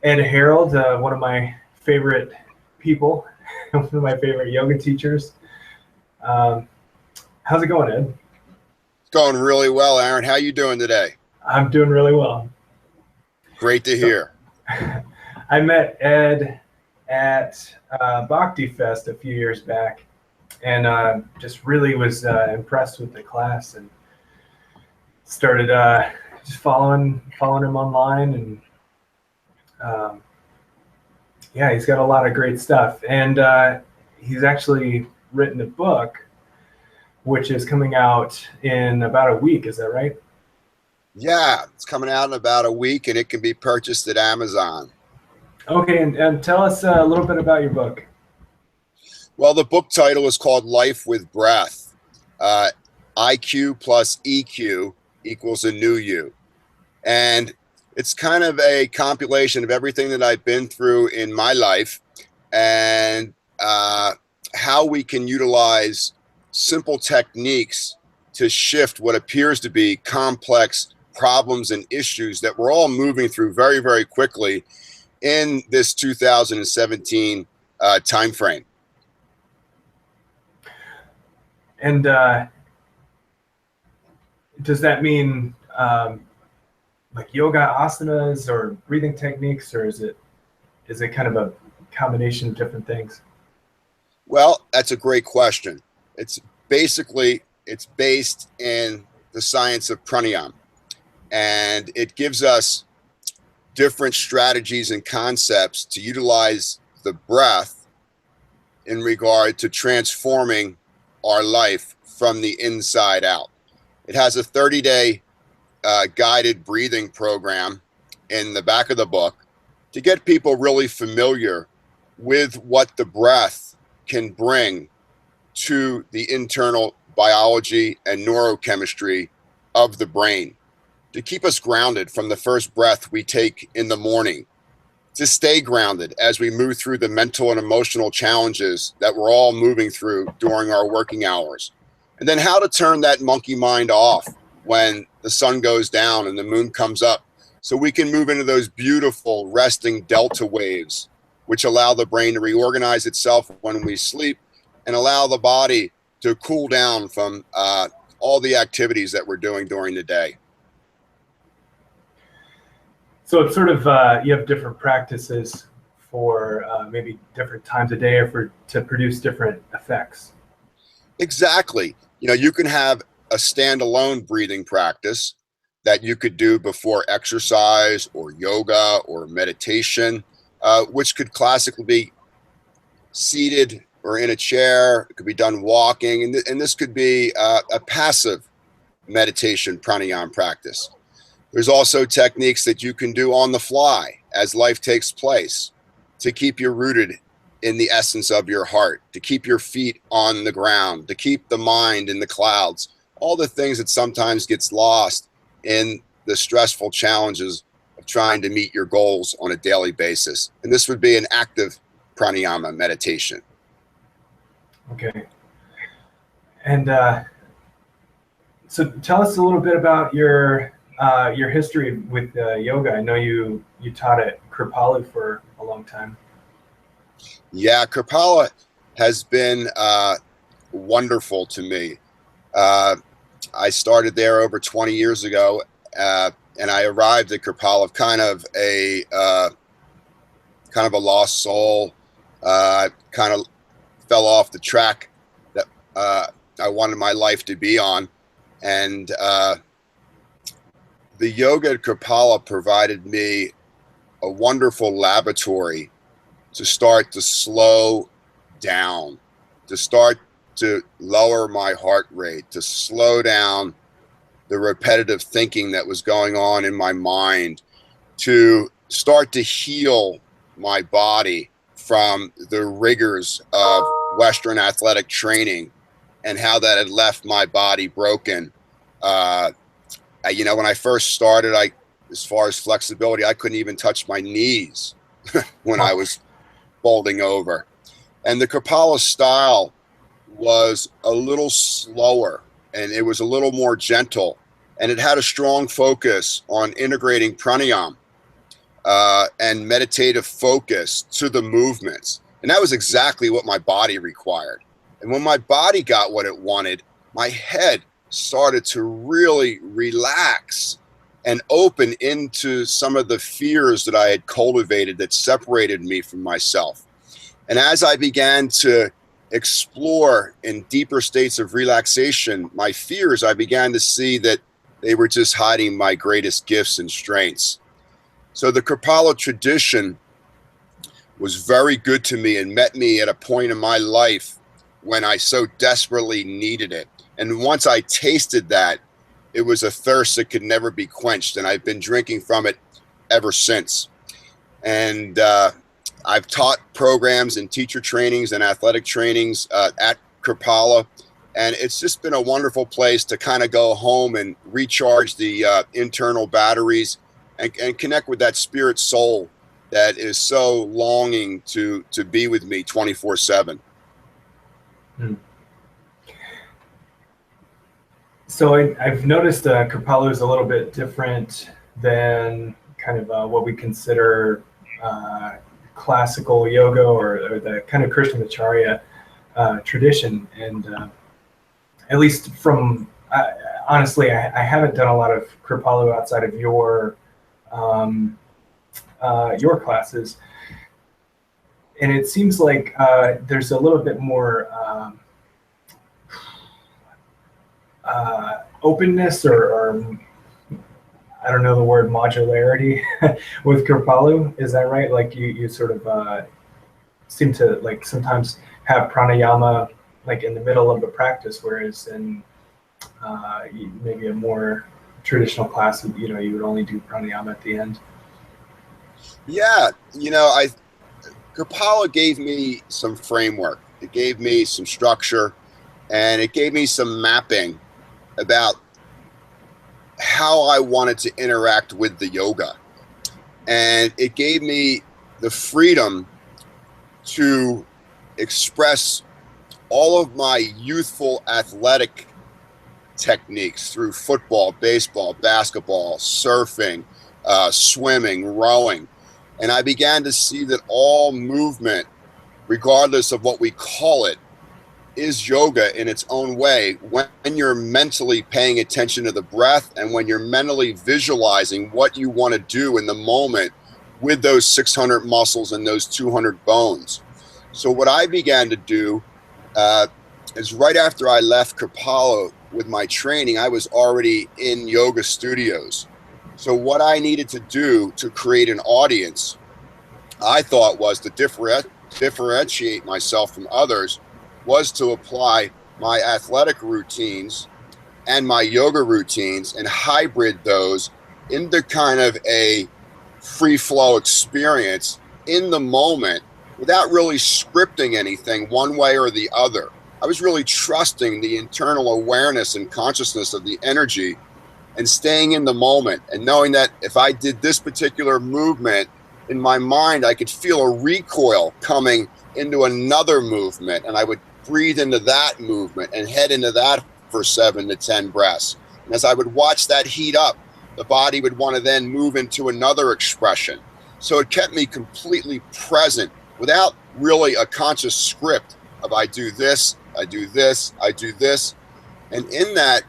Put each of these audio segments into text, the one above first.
Ed Harrold, one of my favorite people, one of my favorite yoga teachers. Um, how's it going, Ed? It's going really well, Aaron. How you doing today? I'm doing really well. Great to So hear. I met Ed at Bhakti Fest a few years back, and just really was impressed with the class, and started just following him online, and um, yeah, he's got a lot of great stuff, and he's actually written a book which is coming out in about a week. Is that right? Yeah, it's coming out in about a week and it can be purchased at Amazon. Okay, and tell us a little bit about your book. Well, the book title is called Life with Breath. Uh, IQ plus EQ equals a new you. And it's kind of a compilation of everything that I've been through in my life and how we can utilize simple techniques to shift what appears to be complex problems and issues that we're all moving through very, very quickly in this 2017 timeframe. And does that mean like yoga asanas or breathing techniques, or is it kind of a combination of different things? Well, that's a great question. It's it's based in the science of pranayama, and it gives us different strategies and concepts to utilize the breath in regard to transforming our life from the inside out. It has a 30-day guided breathing program in the back of the book to get people really familiar with what the breath can bring to the internal biology and neurochemistry of the brain, to keep us grounded from the first breath we take in the morning, to stay grounded as we move through the mental and emotional challenges that we're all moving through during our working hours. And then how to turn that monkey mind off when the sun goes down and the moon comes up, so we can move into those beautiful resting delta waves, which allow the brain to reorganize itself when we sleep and allow the body to cool down from all the activities that we're doing during the day. So it's sort of you have different practices for maybe different times a day, or to produce different effects. Exactly. You know, you can have a standalone breathing practice that you could do before exercise or yoga or meditation, which could classically be seated or in a chair. It could be done walking, and this could be a passive meditation pranayama practice. There's also techniques that you can do on the fly as life takes place to keep you rooted in the essence of your heart, to keep your feet on the ground, to keep the mind in the clouds, all the things that sometimes gets lost in the stressful challenges of trying to meet your goals on a daily basis. And this would be an active pranayama meditation. Okay. And so tell us a little bit about your history with yoga. I know you taught at Kripalu for a long time. Yeah, Kripalu has been wonderful to me. I started there over 20 years ago, and I arrived at Kripalu kind of a lost soul. Kind of fell off the track that I wanted my life to be on, and the yoga at Kripalu provided me a wonderful laboratory to start to slow down, to start to lower my heart rate, to slow down the repetitive thinking that was going on in my mind, to start to heal my body from the rigors of Western athletic training and how that had left my body broken. When I first started, as far as flexibility, I couldn't even touch my knees when I was folding over. And the Kripalu style was a little slower, and it was a little more gentle, and it had a strong focus on integrating pranayama. and meditative focus to the movements. And that was exactly what my body required. And when my body got what it wanted, my head started to really relax and open into some of the fears that I had cultivated that separated me from myself. And as I began to explore in deeper states of relaxation my fears, I began to see that they were just hiding my greatest gifts and strengths. So the Kripalu tradition was very good to me and met me at a point in my life when I so desperately needed it. And once I tasted that, it was a thirst that could never be quenched. And I've been drinking from it ever since. And I've taught programs and teacher trainings and athletic trainings at Kripalu. And it's just been a wonderful place to kind of go home and recharge the internal batteries and connect with that spirit soul that is so longing to be with me 24/7. So I've noticed Kripalu is a little bit different than kind of what we consider classical yoga or the kind of Krishnamacharya tradition. And at least from, honestly, I haven't done a lot of Kripalu outside of your classes. And it seems like there's a little bit more openness or I don't know the word modularity with Kripalu. Is that right? Like you sort of seem to like sometimes have pranayama like in the middle of the practice, whereas in maybe a more traditional class, you would only do pranayama at the end. Yeah, Kripalu gave me some framework. It gave me some structure, and it gave me some mapping about how I wanted to interact with the yoga. And it gave me the freedom to express all of my youthful athletic techniques through football, baseball, basketball, surfing, swimming, rowing. And I began to see that all movement, regardless of what we call it, is yoga in its own way when you're mentally paying attention to the breath and when you're mentally visualizing what you want to do in the moment with those 600 muscles and those 200 bones. So what I began to do is right after I left Kripalu with my training, I was already in yoga studios. So what I needed to do to create an audience, I thought, was to differentiate myself from others, was to apply my athletic routines and my yoga routines and hybrid those into kind of a free flow experience in the moment without really scripting anything one way or the other. I was really trusting the internal awareness and consciousness of the energy and staying in the moment and knowing that if I did this particular movement in my mind, I could feel a recoil coming into another movement, and I would breathe into that movement and head into that for 7 to 10 breaths. And as I would watch that heat up, the body would want to then move into another expression. So it kept me completely present without really a conscious script of I do this, I do this, I do this. And in that,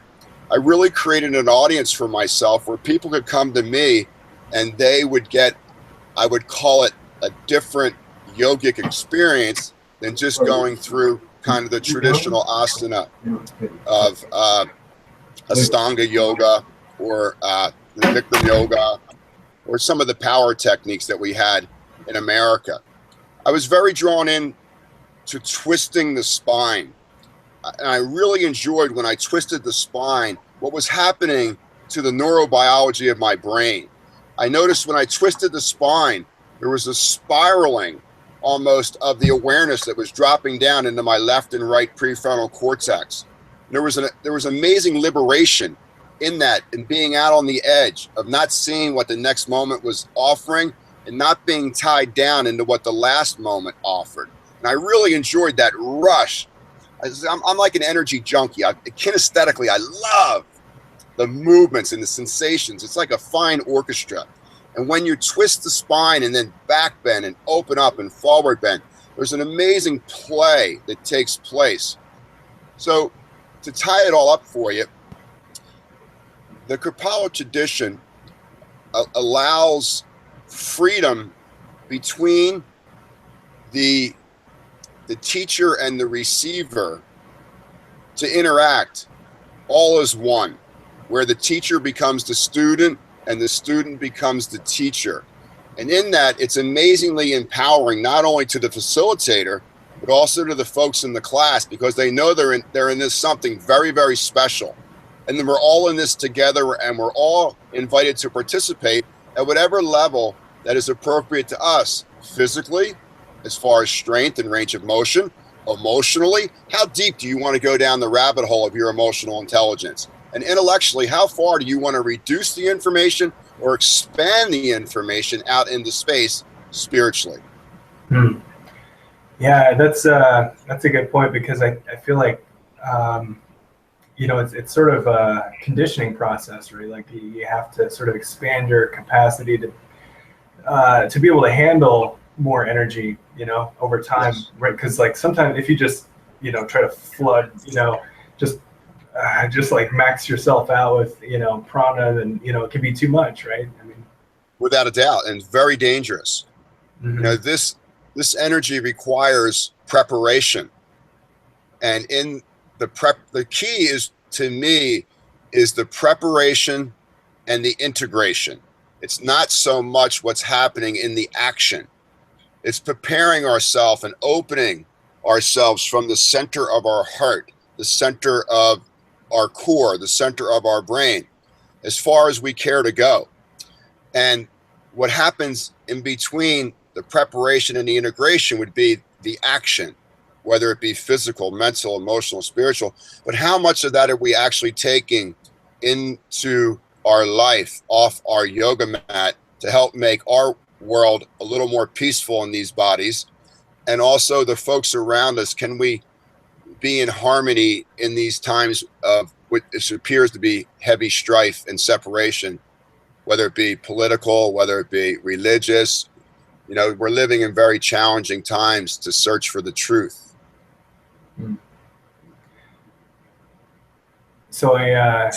I really created an audience for myself where people could come to me and they would get, I would call it a different yogic experience than just going through kind of the traditional asana of Astanga yoga or Bikram yoga or some of the power techniques that we had in America. I was very drawn in to twisting the spine. And I really enjoyed when I twisted the spine, what was happening to the neurobiology of my brain. I noticed when I twisted the spine, there was a spiraling almost of the awareness that was dropping down into my left and right prefrontal cortex. There was amazing liberation in that, and being out on the edge of not seeing what the next moment was offering and not being tied down into what the last moment offered. And I really enjoyed that rush. I'm like an energy junkie. Kinesthetically, I love the movements and the sensations. It's like a fine orchestra. And when you twist the spine and then back bend and open up and forward bend, there's an amazing play that takes place. So to tie it all up for you, the Kripalu tradition allows freedom between the teacher and the receiver to interact all as one, where the teacher becomes the student and the student becomes the teacher. And in that, it's amazingly empowering, not only to the facilitator, but also to the folks in the class, because they know they're in this something very, very special. And then we're all in this together, and we're all invited to participate at whatever level that is appropriate to us, physically, as far as strength and range of motion, emotionally, how deep do you want to go down the rabbit hole of your emotional intelligence? And intellectually, how far do you want to reduce the information or expand the information out into space spiritually? Yeah, that's a good point, because I feel like it's sort of a conditioning process, right? Like you have to sort of expand your capacity to be able to handle more energy, over time, yes. Right? Because like sometimes if you just try to flood, just like max yourself out with prana, then it can be too much, right? I mean, without a doubt, and very dangerous. Mm-hmm. This energy requires preparation, and in the key is, to me, is the preparation and the integration. It's not so much what's happening in the action. It's preparing ourselves and opening ourselves from the center of our heart, the center of our core, the center of our brain, as far as we care to go. And what happens in between the preparation and the integration would be the action, whether it be physical, mental, emotional, spiritual. But how much of that are we actually taking into our life, off our yoga mat, to help make our world a little more peaceful in these bodies? And also the folks around us, can we be in harmony in these times of what appears to be heavy strife and separation, whether it be political, whether it be religious? We're living in very challenging times to search for the truth. So I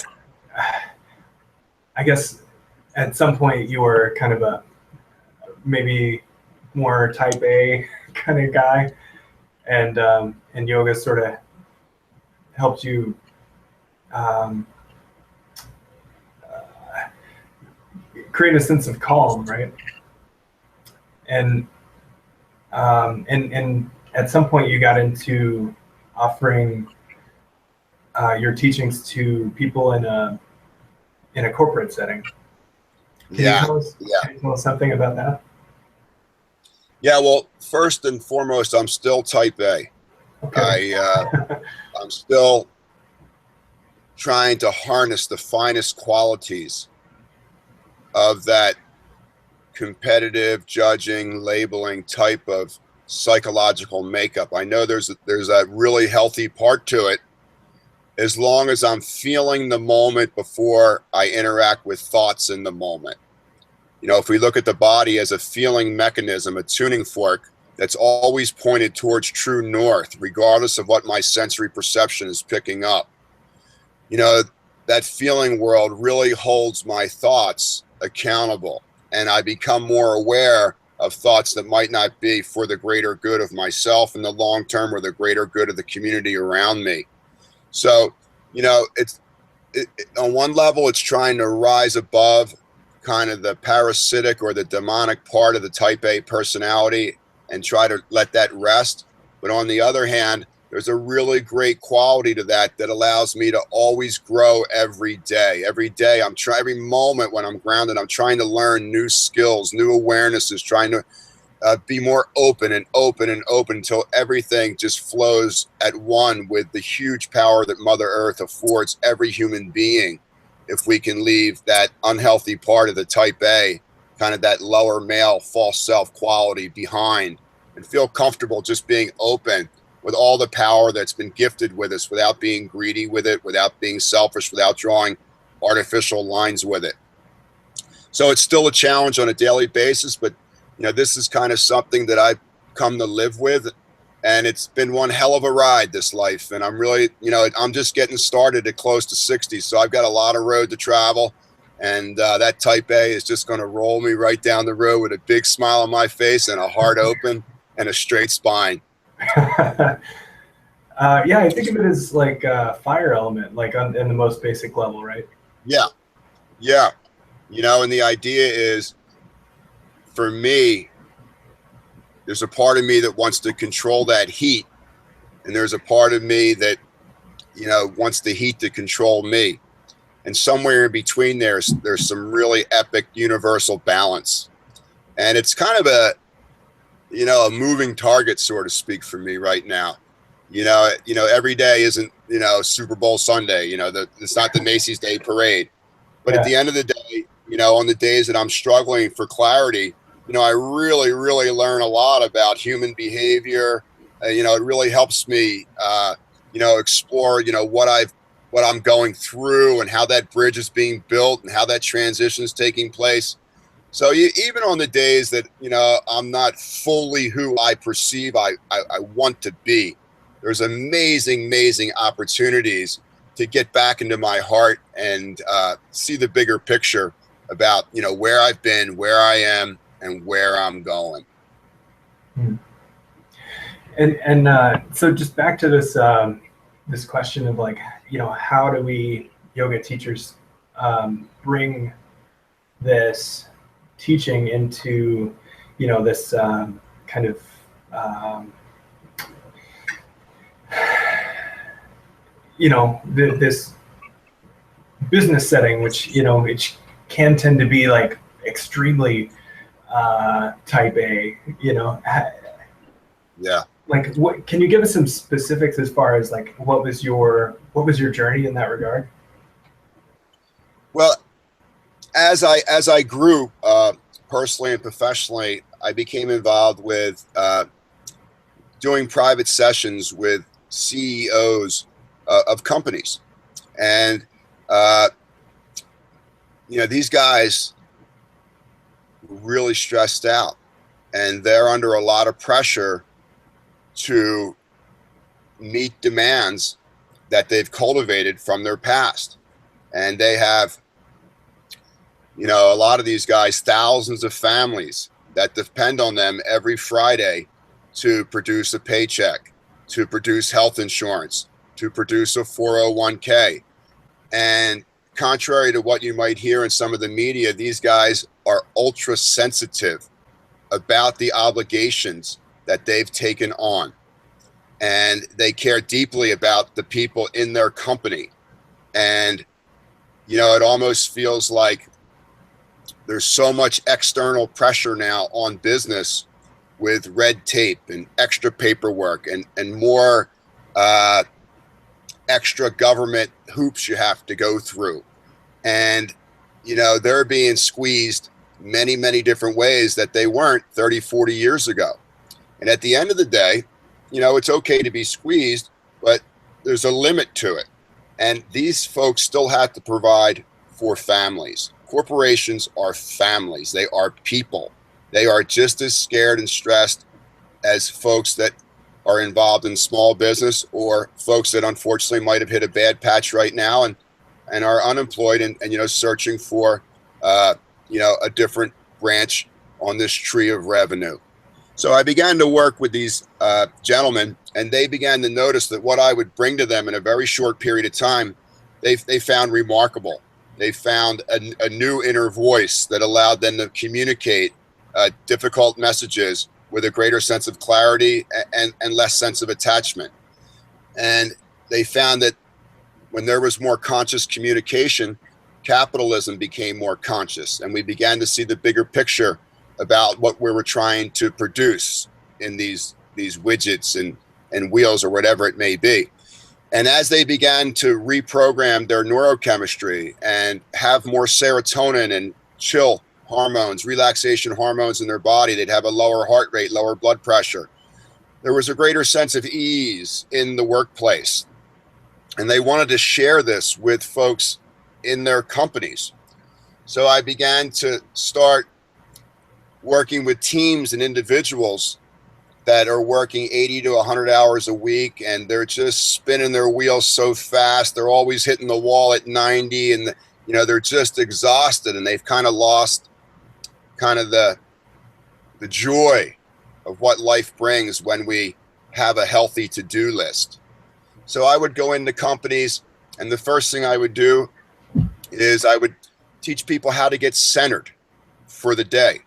guess at some point you were kind of a maybe more type A kind of guy, and yoga sort of helped you create a sense of calm, right? And at some point you got into offering your teachings to people in a corporate setting. Can you tell us something about that? Yeah, well, first and foremost, I'm still type A. Okay. I'm still trying to harness the finest qualities of that competitive, judging, labeling type of psychological makeup. I know there's a really healthy part to it, as long as I'm feeling the moment before I interact with thoughts in the moment. If we look at the body as a feeling mechanism, a tuning fork that's always pointed towards true north, regardless of what my sensory perception is picking up, that feeling world really holds my thoughts accountable. And I become more aware of thoughts that might not be for the greater good of myself in the long term, or the greater good of the community around me. So, on one level, it's trying to rise above kind of the parasitic or the demonic part of the type A personality and try to let that rest. But on the other hand, there's a really great quality to that allows me to always grow every day. Every day, every moment when I'm grounded, I'm trying to learn new skills, new awarenesses, trying to be more open and open and open until everything just flows at one with the huge power that Mother Earth affords every human being. If we can leave that unhealthy part of the type A, kind of that lower male false self quality behind, and feel comfortable just being open with all the power that's been gifted with us, without being greedy with it, without being selfish, without drawing artificial lines with it. So it's still a challenge on a daily basis, but this is kind of something that I've come to live with, and it's been one hell of a ride, this life. And I'm really, I'm just getting started at close to 60, so I've got a lot of road to travel. And that type A is just going to roll me right down the road with a big smile on my face and a heart open and a straight spine. Yeah, I think of it as like a fire element, like in the most basic level, right? Yeah. And the idea is, for me, there's a part of me that wants to control that heat, and there's a part of me that, wants the heat to control me. And somewhere in between there's some really epic universal balance. And it's kind of a moving target, so to speak, for me right now. Every day isn't, Super Bowl Sunday, it's not the Macy's Day Parade. But at the end of the day, on the days that I'm struggling for clarity, I really, really learn a lot about human behavior. It really helps me, explore, what I'm going through and how that bridge is being built and how that transition is taking place. So even on the days that, I'm not fully who I perceive I want to be, there's amazing opportunities to get back into my heart and see the bigger picture about, where I've been, where I am, and where I'm going. And so just back to this this question of like, how do we yoga teachers bring this teaching into, this kind of this business setting, which which can tend to be like extremely type A, Yeah. Like, what can you give us some specifics as far as like what was your journey in that regard? Well, as I grew personally and professionally, I became involved with doing private sessions with CEOs of companies, and these guys were really stressed out, and they're under a lot of pressure to meet demands that they've cultivated from their past. And they have, a lot of these guys, thousands of families that depend on them every Friday to produce a paycheck, to produce health insurance, to produce a 401k. And contrary to what you might hear in some of the media, these guys are ultra sensitive about the obligations that they've taken on. And they care deeply about the people in their company. And, it almost feels like there's so much external pressure now on business with red tape and extra paperwork and more extra government hoops you have to go through. And, they're being squeezed many different ways that they weren't 30, 40 years ago. And at the end of the day, it's okay to be squeezed, but there's a limit to it. And these folks still have to provide for families. Corporations are families. They are people. They are just as scared and stressed as folks that are involved in small business, or folks that unfortunately might have hit a bad patch right now and are unemployed and searching for a different branch on this tree of revenue. So I began to work with these gentlemen, and they began to notice that what I would bring to them in a very short period of time, they found remarkable. They found a new inner voice that allowed them to communicate difficult messages with a greater sense of clarity and less sense of attachment. And they found that when there was more conscious communication, capitalism became more conscious, and we began to see the bigger picture about what we were trying to produce in these widgets and wheels or whatever it may be. And as they began to reprogram their neurochemistry and have more serotonin and chill hormones, relaxation hormones in their body, they'd have a lower heart rate, lower blood pressure. There was a greater sense of ease in the workplace. And they wanted to share this with folks in their companies. So I began to start working with teams and individuals that are working 80 to 100 hours a week, and they're just spinning their wheels so fast. They're always hitting the wall at 90, and they're just exhausted, and they've kind of lost kind of the joy of what life brings when we have a healthy to-do list. So I would go into companies, and the first thing I would do is I would teach people how to get centered for the day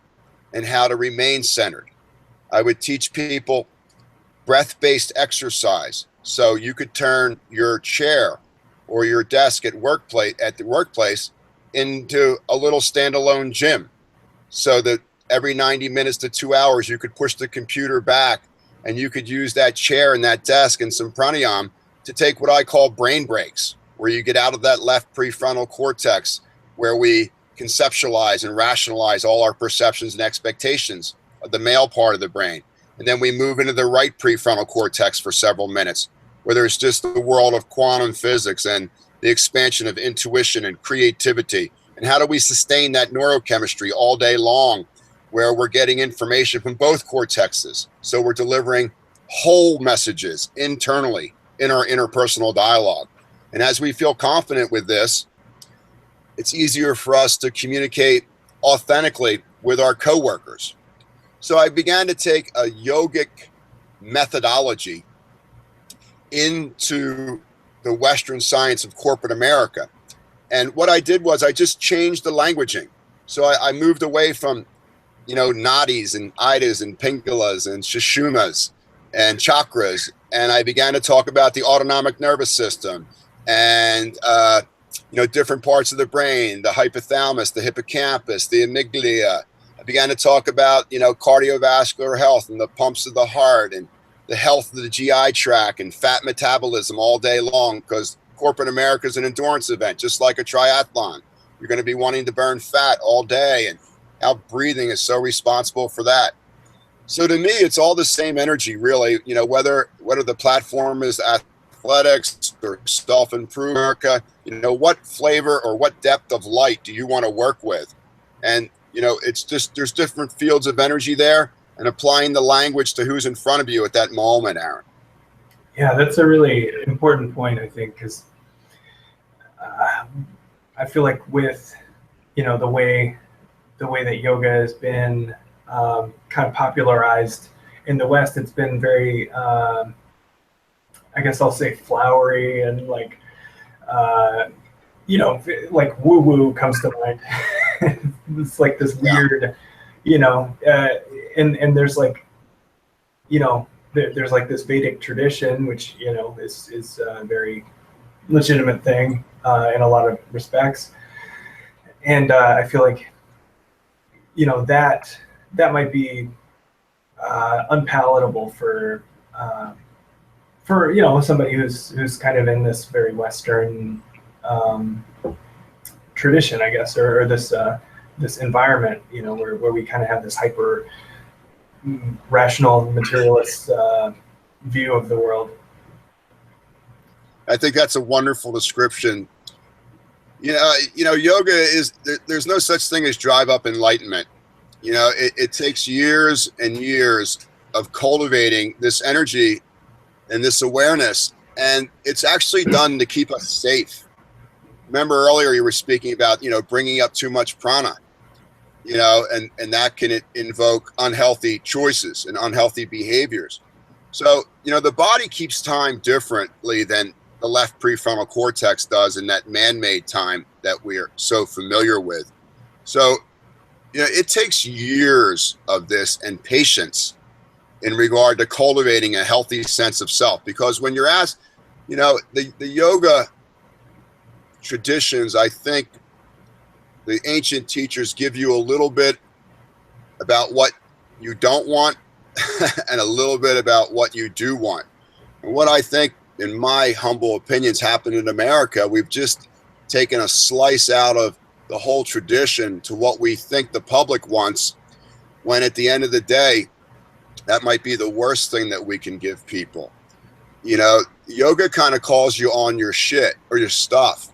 and how to remain centered. I would teach people breath-based exercise. So you could turn your chair or your desk at the workplace into a little standalone gym, so that every 90 minutes to 2 hours, you could push the computer back and you could use that chair and that desk and some pranayama to take what I call brain breaks, where you get out of that left prefrontal cortex, where we conceptualize and rationalize all our perceptions and expectations of the male part of the brain. And then we move into the right prefrontal cortex for several minutes, where there's just the world of quantum physics and the expansion of intuition and creativity. And how do we sustain that neurochemistry all day long, where we're getting information from both cortexes? So we're delivering whole messages internally in our interpersonal dialogue. And as we feel confident with this, it's easier for us to communicate authentically with our coworkers. So I began to take a yogic methodology into the Western science of corporate America. And what I did was I just changed the languaging. So I moved away from, nadis and idas and pingalas and sushumas and chakras. And I began to talk about the autonomic nervous system and, different parts of the brain, the hypothalamus, the hippocampus, the amygdala. I began to talk about, cardiovascular health and the pumps of the heart and the health of the GI tract and fat metabolism all day long, because corporate America is an endurance event, just like a triathlon. You're going to be wanting to burn fat all day, and how breathing is so responsible for that. So to me, it's all the same energy, really, whether the platform is athletics or self-improvement, what flavor or what depth of light do you want to work with? And, it's just, there's different fields of energy there, and applying the language to who's in front of you at that moment, Aaron. Yeah, that's a really important point, I think, because I feel like with, the way that yoga has been kind of popularized in the West, it's been very, I guess I'll say flowery and like woo-woo comes to mind. It's like this weird, and there's like, there's like this Vedic tradition, which, is a very legitimate thing in a lot of respects. And I feel like, that might be unpalatable for somebody who's kind of in this very Western tradition, I guess, or this environment, where we kind of have this hyper rational materialist view of the world. I think that's a wonderful description. Yoga is, there's no such thing as drive up enlightenment. It takes years and years of cultivating this energy and this awareness, and it's actually done to keep us safe. Remember earlier you were speaking about, bringing up too much prana, and that can invoke unhealthy choices and unhealthy behaviors. So, the body keeps time differently than the left prefrontal cortex does in that man-made time that we're so familiar with. So, it takes years of this and patience in regard to cultivating a healthy sense of self. Because when you're asked, the yoga traditions, I think the ancient teachers give you a little bit about what you don't want and a little bit about what you do want. And what I think, in my humble opinions, happened in America, we've just taken a slice out of the whole tradition to what we think the public wants, when at the end of the day, that might be the worst thing that we can give people. Yoga kind of calls you on your shit or your stuff.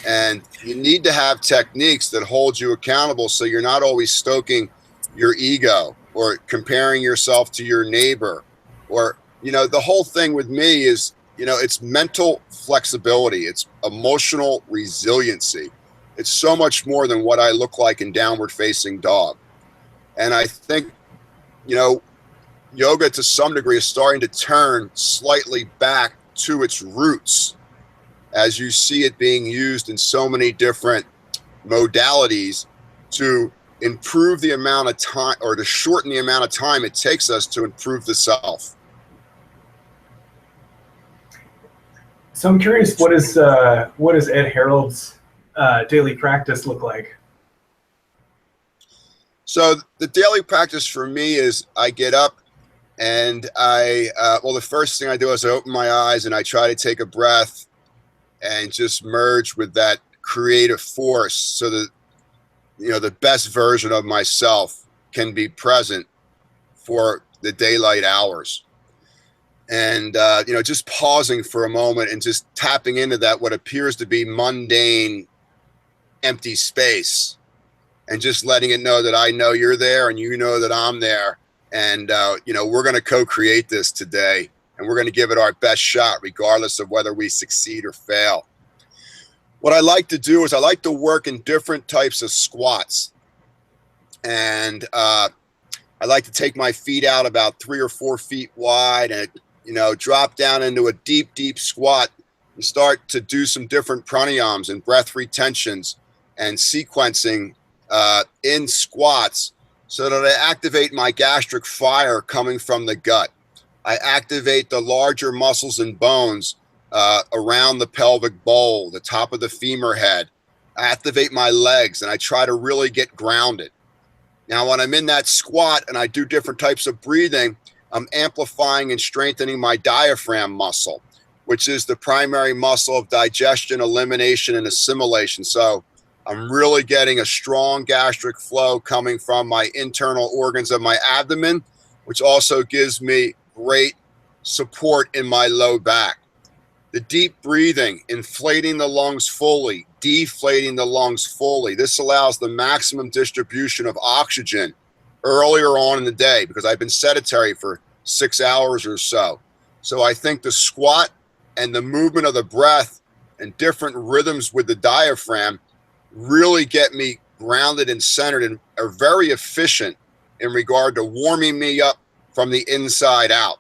And you need to have techniques that hold you accountable so you're not always stoking your ego or comparing yourself to your neighbor. Or, the whole thing with me is, it's mental flexibility. It's emotional resiliency. It's so much more than what I look like in downward facing dog. And I think, yoga to some degree is starting to turn slightly back to its roots as you see it being used in so many different modalities to improve the amount of time, or to shorten the amount of time it takes us to improve the self. So I'm curious, what does Ed Harrold's daily practice look like? So the daily practice for me is I get up and the first thing I do is I open my eyes and I try to take a breath and just merge with that creative force so that, the best version of myself can be present for the daylight hours. And, just pausing for a moment and just tapping into that, what appears to be mundane, empty space, and just letting it know that I know you're there and you know that I'm there. And, we're going to co-create this today, and we're going to give it our best shot, regardless of whether we succeed or fail. What I like to do is I like to work in different types of squats. And I like to take my feet out about 3 or 4 feet wide and, drop down into a deep, deep squat and start to do some different pranayams and breath retentions and sequencing in squats so that I activate my gastric fire coming from the gut. I activate the larger muscles and bones around the pelvic bowl, the top of the femur head. I activate my legs and I try to really get grounded. Now, when I'm in that squat and I do different types of breathing, I'm amplifying and strengthening my diaphragm muscle, which is the primary muscle of digestion, elimination, and assimilation. So I'm really getting a strong gastric flow coming from my internal organs of my abdomen, which also gives me great support in my low back. The deep breathing, inflating the lungs fully, deflating the lungs fully. This allows the maximum distribution of oxygen earlier on in the day because I've been sedentary for 6 hours or so. So I think the squat and the movement of the breath and different rhythms with the diaphragm really get me grounded and centered and are very efficient in regard to warming me up from the inside out.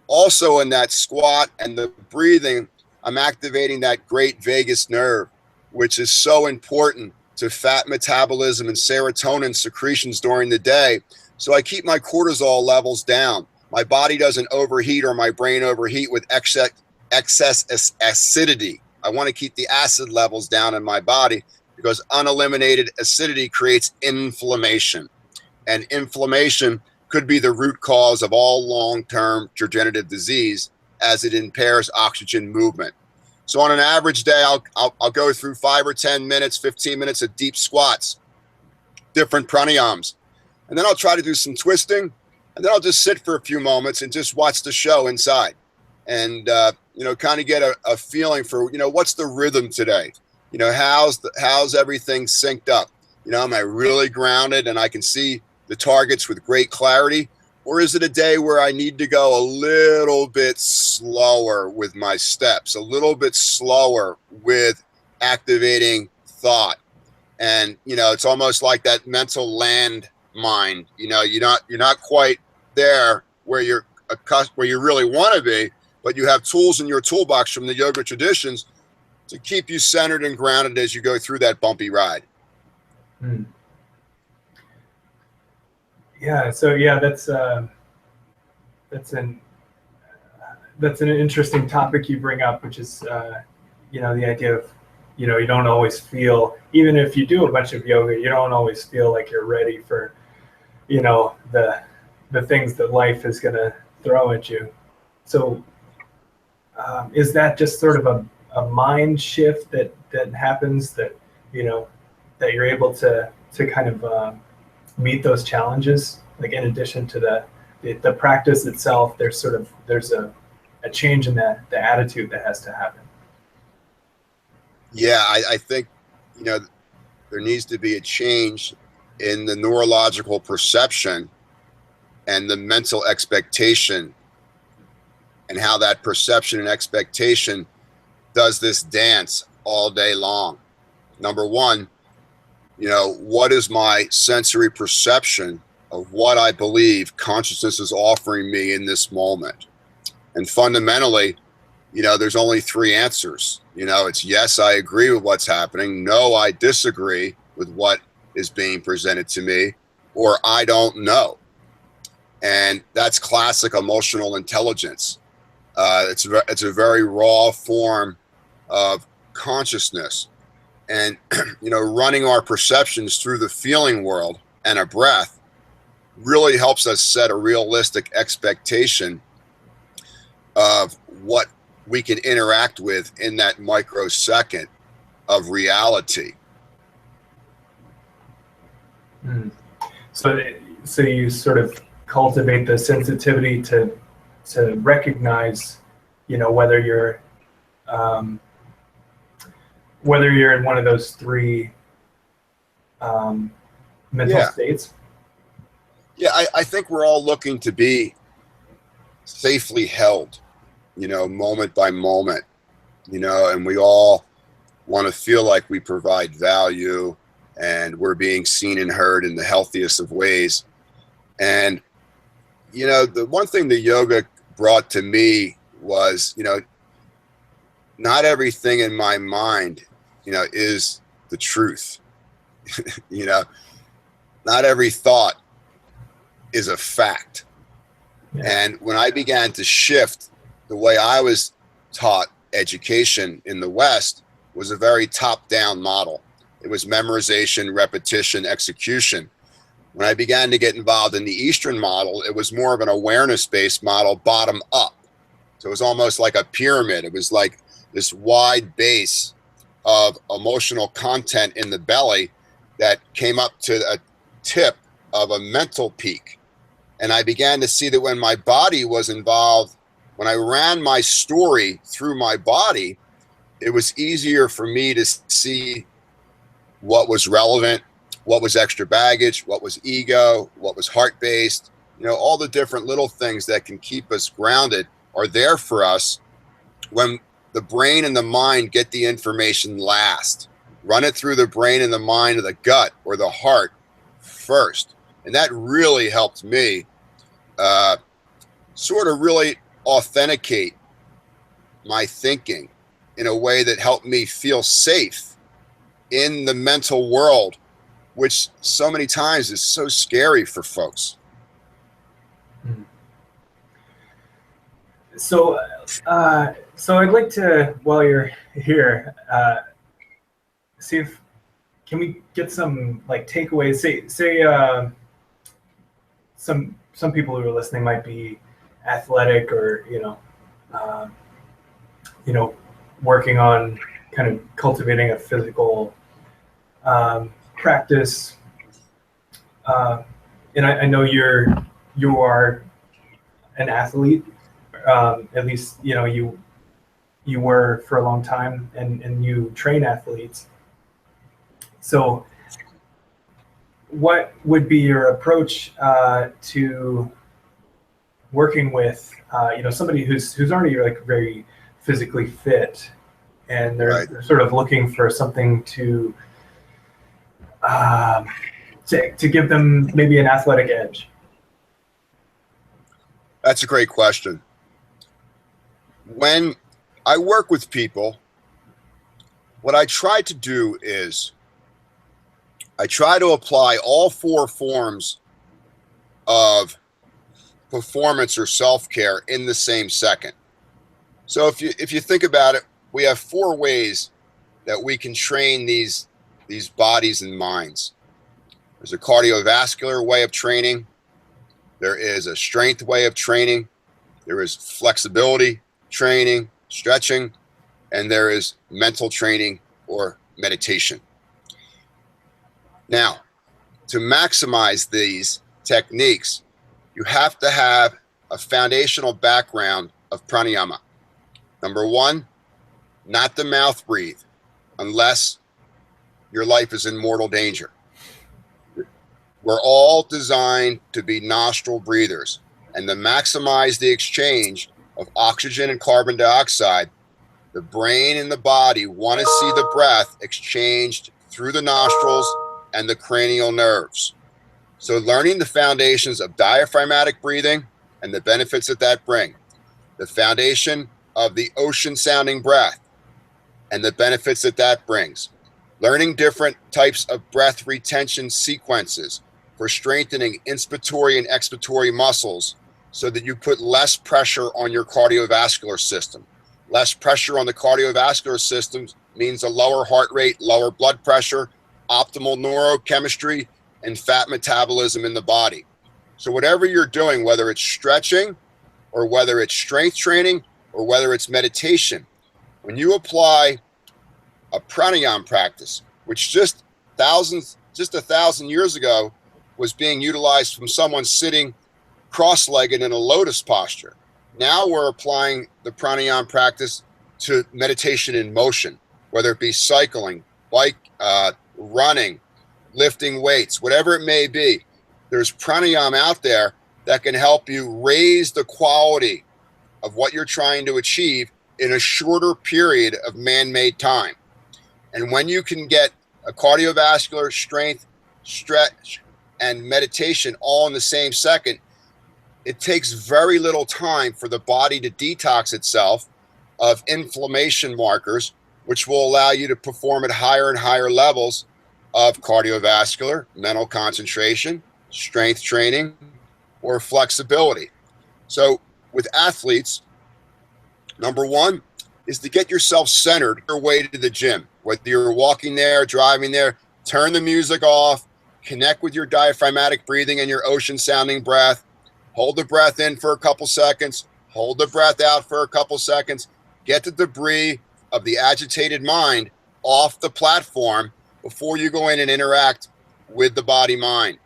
Also in that squat and the breathing, I'm activating that great vagus nerve, which is so important to fat metabolism and serotonin secretions during the day. So I keep my cortisol levels down. My body doesn't overheat or my brain overheat with excess acidity. I want to keep the acid levels down in my body because uneliminated acidity creates inflammation. And inflammation could be the root cause of all long-term degenerative disease as it impairs oxygen movement. So on an average day, I'll go through 5 or 10 minutes, 15 minutes of deep squats, different pranayams. And then I'll try to do some twisting. And then I'll just sit for a few moments and just watch the show inside and, kind of get a feeling for, what's the rhythm today? How's everything synced up? Am I really grounded and I can see the targets with great clarity? Or is it a day where I need to go a little bit slower with my steps, a little bit slower with activating thought? And, it's almost like that mental landmine. You're not quite there where you really want to be, but you have tools in your toolbox from the yoga traditions to keep you centered and grounded as you go through that bumpy ride. Hmm. Yeah. So yeah, that's an interesting topic you bring up, which is the idea of you don't always feel, even if you do a bunch of yoga, you don't always feel like you're ready for the things that life is going to throw at you. So is that just sort of a mind shift that happens that that you're able to kind of meet those challenges? Like in addition to the practice itself, there's a change in the attitude that has to happen. Yeah, I think, you know, there needs to be a change in the neurological perception and the mental expectation, and how that perception and expectation does this dance all day long. Number one, you know, what is my sensory perception of what I believe consciousness is offering me in this moment? And fundamentally, you know, there's only three answers. You know, it's yes, I agree with what's happening. No, I disagree with what is being presented to me, or I don't know. And that's classic emotional intelligence. It's a very raw form of consciousness. And, you know, running our perceptions through the feeling world and a breath really helps us set a realistic expectation of what we can interact with in that microsecond of reality. Mm. So you sort of cultivate the sensitivity to recognize, you know, whether you're in one of those three mental states. Yeah, I think we're all looking to be safely held, you know, moment by moment, you know, and we all want to feel like we provide value and we're being seen and heard in the healthiest of ways. And, you know, the one thing the yoga brought to me was, you know, not everything in my mind, you know, is the truth. You know, not every thought is a fact. Yeah. And when I began to shift, the way I was taught education in the West was a very top-down model. It was memorization, repetition, execution. When I began to get involved in the Eastern model, it was more of an awareness-based model, bottom up. So it was almost like a pyramid. It was like this wide base of emotional content in the belly that came up to a tip of a mental peak. And I began to see that when my body was involved, when I ran my story through my body, it was easier for me to see what was relevant, what was extra baggage, what was ego, what was heart-based. You know, all the different little things that can keep us grounded are there for us when the brain and the mind get the information last. Run it through the brain and the mind or the gut or the heart first. And that really helped me sort of really authenticate my thinking in a way that helped me feel safe in the mental world, which so many times is so scary for folks. So I'd like to, while you're here, see if can we get some like takeaways. Say some people who are listening might be athletic or working on kind of cultivating a physical practice. And I know you are an athlete. At least you were for a long time, and you train athletes. So what would be your approach to working with somebody who's already like very physically fit, and they're sort of looking for something to give them maybe an athletic edge? That's a great question. When I work with people, what I try to do is I try to apply all four forms of performance or self-care in the same second. So if you think about it, we have four ways that we can train these bodies and minds. There's a cardiovascular way of training. There is a strength way of training. There is flexibility training, stretching, and there is mental training or meditation. Now, to maximize these techniques, you have to have a foundational background of pranayama. Number one, not the mouth breathe. unless your life is in mortal danger. We're all designed to be nostril breathers, and to maximize the exchange of oxygen and carbon dioxide, the brain and the body want to see the breath exchanged through the nostrils and the cranial nerves. So learning the foundations of diaphragmatic breathing and the benefits that bring, the foundation of the ocean sounding breath and the benefits that brings, learning different types of breath retention sequences for strengthening inspiratory and expiratory muscles so that you put less pressure on your cardiovascular system. Less pressure on the cardiovascular system means a lower heart rate, lower blood pressure, optimal neurochemistry, and fat metabolism in the body. So whatever you're doing, whether it's stretching or whether it's strength training or whether it's meditation, when you apply a pranayama practice, which just 1,000 years ago was being utilized from someone sitting cross-legged in a lotus posture. Now we're applying the pranayama practice to meditation in motion, whether it be cycling, bike, running, lifting weights, whatever it may be. There's pranayama out there that can help you raise the quality of what you're trying to achieve in a shorter period of man-made time. And when you can get a cardiovascular, strength, stretch, and meditation all in the same second, it takes very little time for the body to detox itself of inflammation markers, which will allow you to perform at higher and higher levels of cardiovascular, mental concentration, strength training, or flexibility. So with athletes, number one is to get yourself centered your way to the gym. Whether you're walking there, driving there, turn the music off, connect with your diaphragmatic breathing and your ocean sounding breath. Hold the breath in for a couple seconds, hold the breath out for a couple seconds, get the debris of the agitated mind off the platform before you go in and interact with the body mind.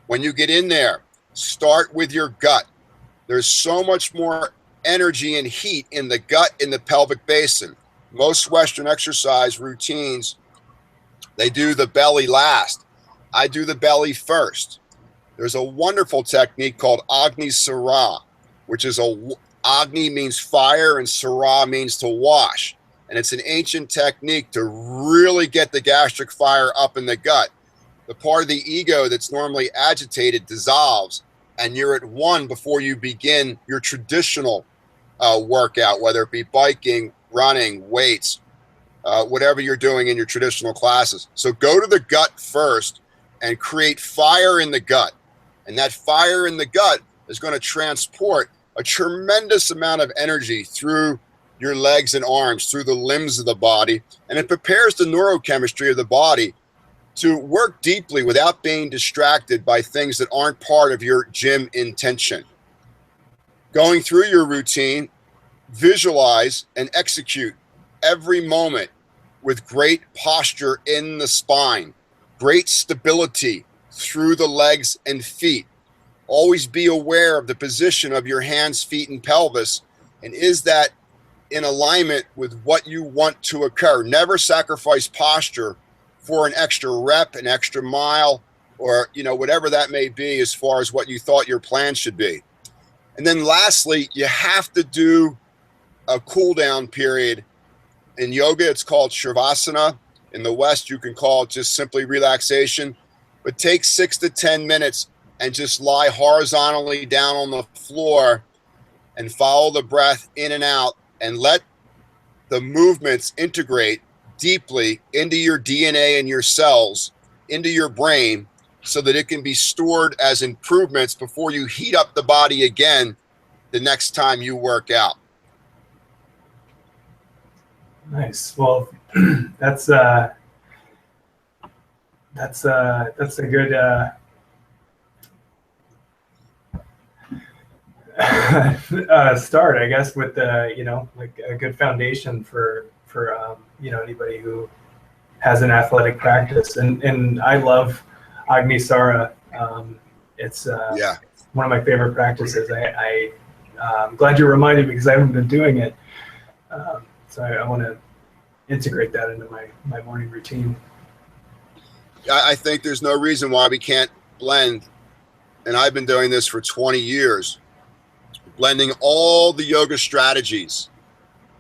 When you get in there, start with your gut. There's so much more energy and heat in the gut, in the pelvic basin. Most Western exercise routines, they do the belly last. I do the belly first. There's a wonderful technique called Agni Sara, which is Agni means fire and Sara means to wash. And it's an ancient technique to really get the gastric fire up in the gut. The part of the ego that's normally agitated dissolves, and you're at one before you begin your traditional workout, whether it be biking, running, weights, whatever you're doing in your traditional classes. So go to the gut first and create fire in the gut. And that fire in the gut is going to transport a tremendous amount of energy through your legs and arms, through the limbs of the body. And it prepares the neurochemistry of the body to work deeply without being distracted by things that aren't part of your gym intention. Going through your routine, visualize and execute every moment with great posture in the spine, great stability through the legs and feet. Always be aware of the position of your hands, feet, and pelvis, and is that in alignment with what you want to occur. Never sacrifice posture for an extra rep, an extra mile, or whatever that may be as far as what you thought your plan should be. And then lastly, you have to do a cool down period. In yoga, it's called Shavasana. In the West, you can call it just simply relaxation. But take 6 to 10 minutes and just lie horizontally down on the floor and follow the breath in and out and let the movements integrate deeply into your DNA and your cells, into your brain, so that it can be stored as improvements before you heat up the body again the next time you work out. Nice. Well, that's a good start, I guess, with like a good foundation for anybody who has an athletic practice. And I love Agni Sara. It's one of my favorite practices. I'm glad you reminded me because I haven't been doing it. So I want to integrate that into my morning routine. I think there's no reason why we can't blend, and I've been doing this for 20 years, blending all the yoga strategies,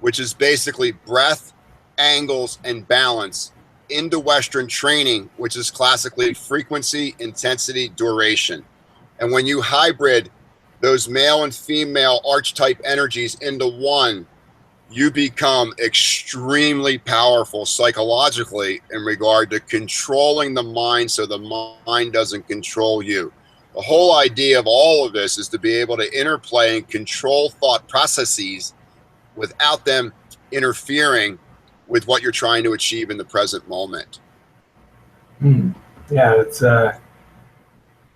which is basically breath, angles, and balance, into Western training, which is classically frequency, intensity, duration. And when you hybrid those male and female archetype energies into one, you become extremely powerful psychologically in regard to controlling the mind so the mind doesn't control you. The whole idea of all of this is to be able to interplay and control thought processes without them interfering with what you're trying to achieve in the present moment. Yeah, it's a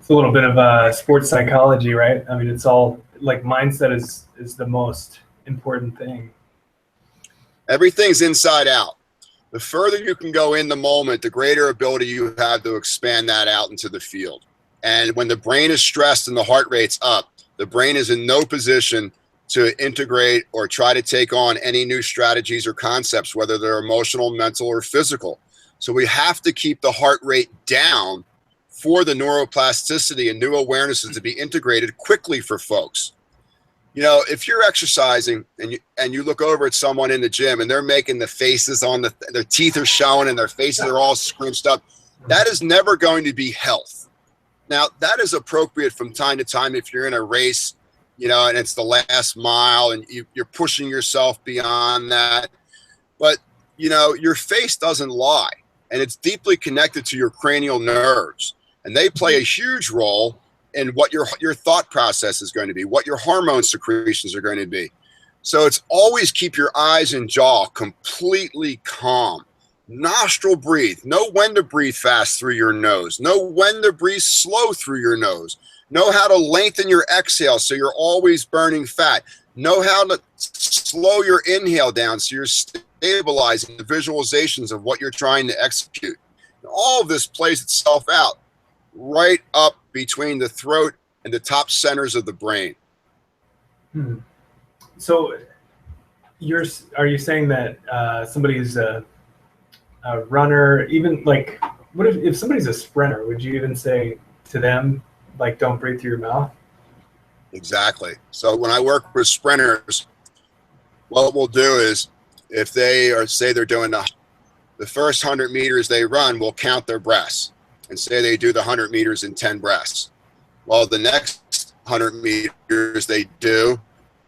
little bit of sports psychology, right? I mean, it's all like mindset is the most important thing. Everything's inside out. The further you can go in the moment, the greater ability you have to expand that out into the field. And when the brain is stressed and the heart rate's up, the brain is in no position to integrate or try to take on any new strategies or concepts, whether they're emotional, mental, or physical. So we have to keep the heart rate down for the neuroplasticity and new awarenesses to be integrated quickly for folks. You know, if you're exercising and you look over at someone in the gym and they're making the faces on their teeth are showing and their faces are all scrunched up, that is never going to be health. Now, that is appropriate from time to time if you're in a race, you know, and it's the last mile and you're pushing yourself beyond that. But, you know, your face doesn't lie, and it's deeply connected to your cranial nerves, and they play a huge role in what your thought process is going to be, what your hormone secretions are going to be. So it's always keep your eyes and jaw completely calm. Nostril breathe. Know when to breathe fast through your nose. Know when to breathe slow through your nose. Know how to lengthen your exhale so you're always burning fat. Know how to slow your inhale down so you're stabilizing the visualizations of what you're trying to execute. And all of this plays itself out right up between the throat and the top centers of the brain. So are you saying that somebody's a runner, even like, what if somebody's a sprinter, would you even say to them, like, don't breathe through your mouth? Exactly. So when I work with sprinters, what we'll do is if they are, say they're doing the first 100 meters they run, we'll count their breaths and say they do the 100 meters in 10 breaths. Well, the next 100 meters they do,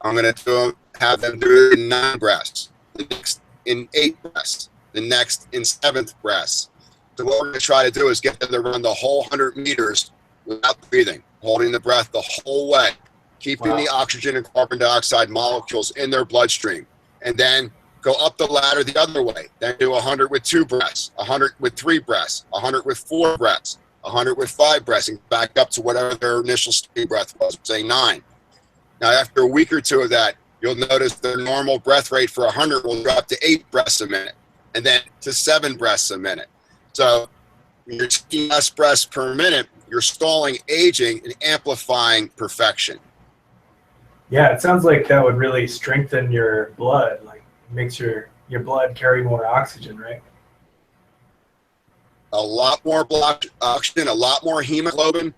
I'm going to have them do it in 9 breaths, the next in 8 breaths, the next in 7th breaths. So what we're going to try to do is get them to run the whole 100 meters without breathing, holding the breath the whole way, keeping the oxygen and carbon dioxide molecules in their bloodstream, and then go up the ladder the other way. Then do 100 with 2 breaths, 100 with 3 breaths, 100 with 4 breaths, 100 with 5 breaths, and back up to whatever their initial starting breath was, say 9. Now, after a week or 2 of that, you'll notice their normal breath rate for 100 will drop to 8 breaths a minute, and then to 7 breaths a minute. So you're taking less breaths per minute, you're stalling aging and amplifying perfection. Yeah, it sounds like that would really strengthen your blood, like makes your blood carry more oxygen, right? A lot more blood oxygen, a lot more hemoglobin,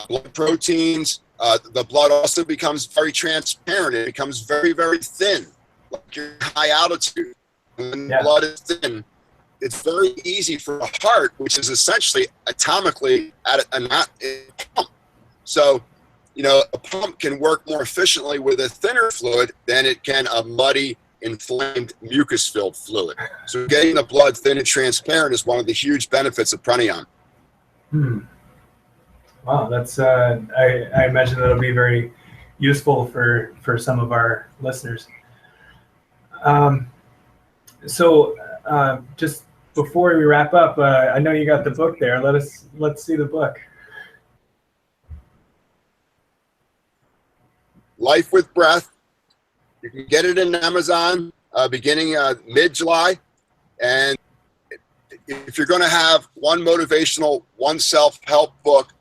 blood proteins. The blood also becomes very transparent. It becomes very, very thin, like your high altitude. When blood is thin, it's very easy for a heart, which is essentially atomically at a pump. So, you know, a pump can work more efficiently with a thinner fluid than it can a muddy, inflamed, mucus-filled fluid. So getting the blood thin and transparent is one of the huge benefits of pranayama. Wow, that's I imagine that'll be very useful for some of our listeners. So just before we wrap up, I know you got the book there. Let's see the book. Life with Breath. You can get it in Amazon beginning mid-July. And if you're going to have one motivational, one self-help book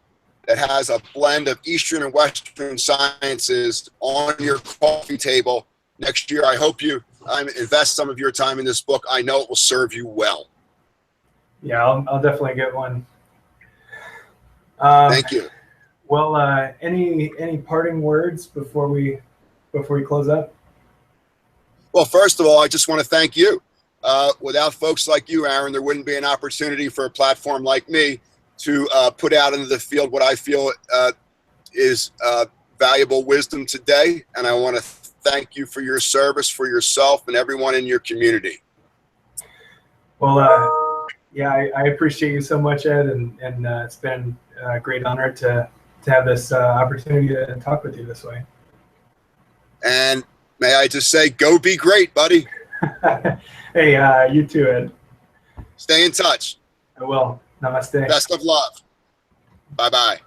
that has a blend of Eastern and Western sciences on your coffee table next year, I hope you invest some of your time in this book. I know it will serve you well. Yeah, I'll definitely get one. Thank you. Well, any parting words before we close up? Well, first of all, I just want to thank you. Without folks like you, Aaron, there wouldn't be an opportunity for a platform like me to put out into the field what I feel is valuable wisdom today. And I want to thank you for your service, for yourself and everyone in your community. Well, yeah, I appreciate you so much, Ed, and it's been a great honor to have this opportunity to talk with you this way. And may I just say, go be great, buddy. Hey, you too, Ed. Stay in touch. I will. Namaste. Best of love. Bye-bye.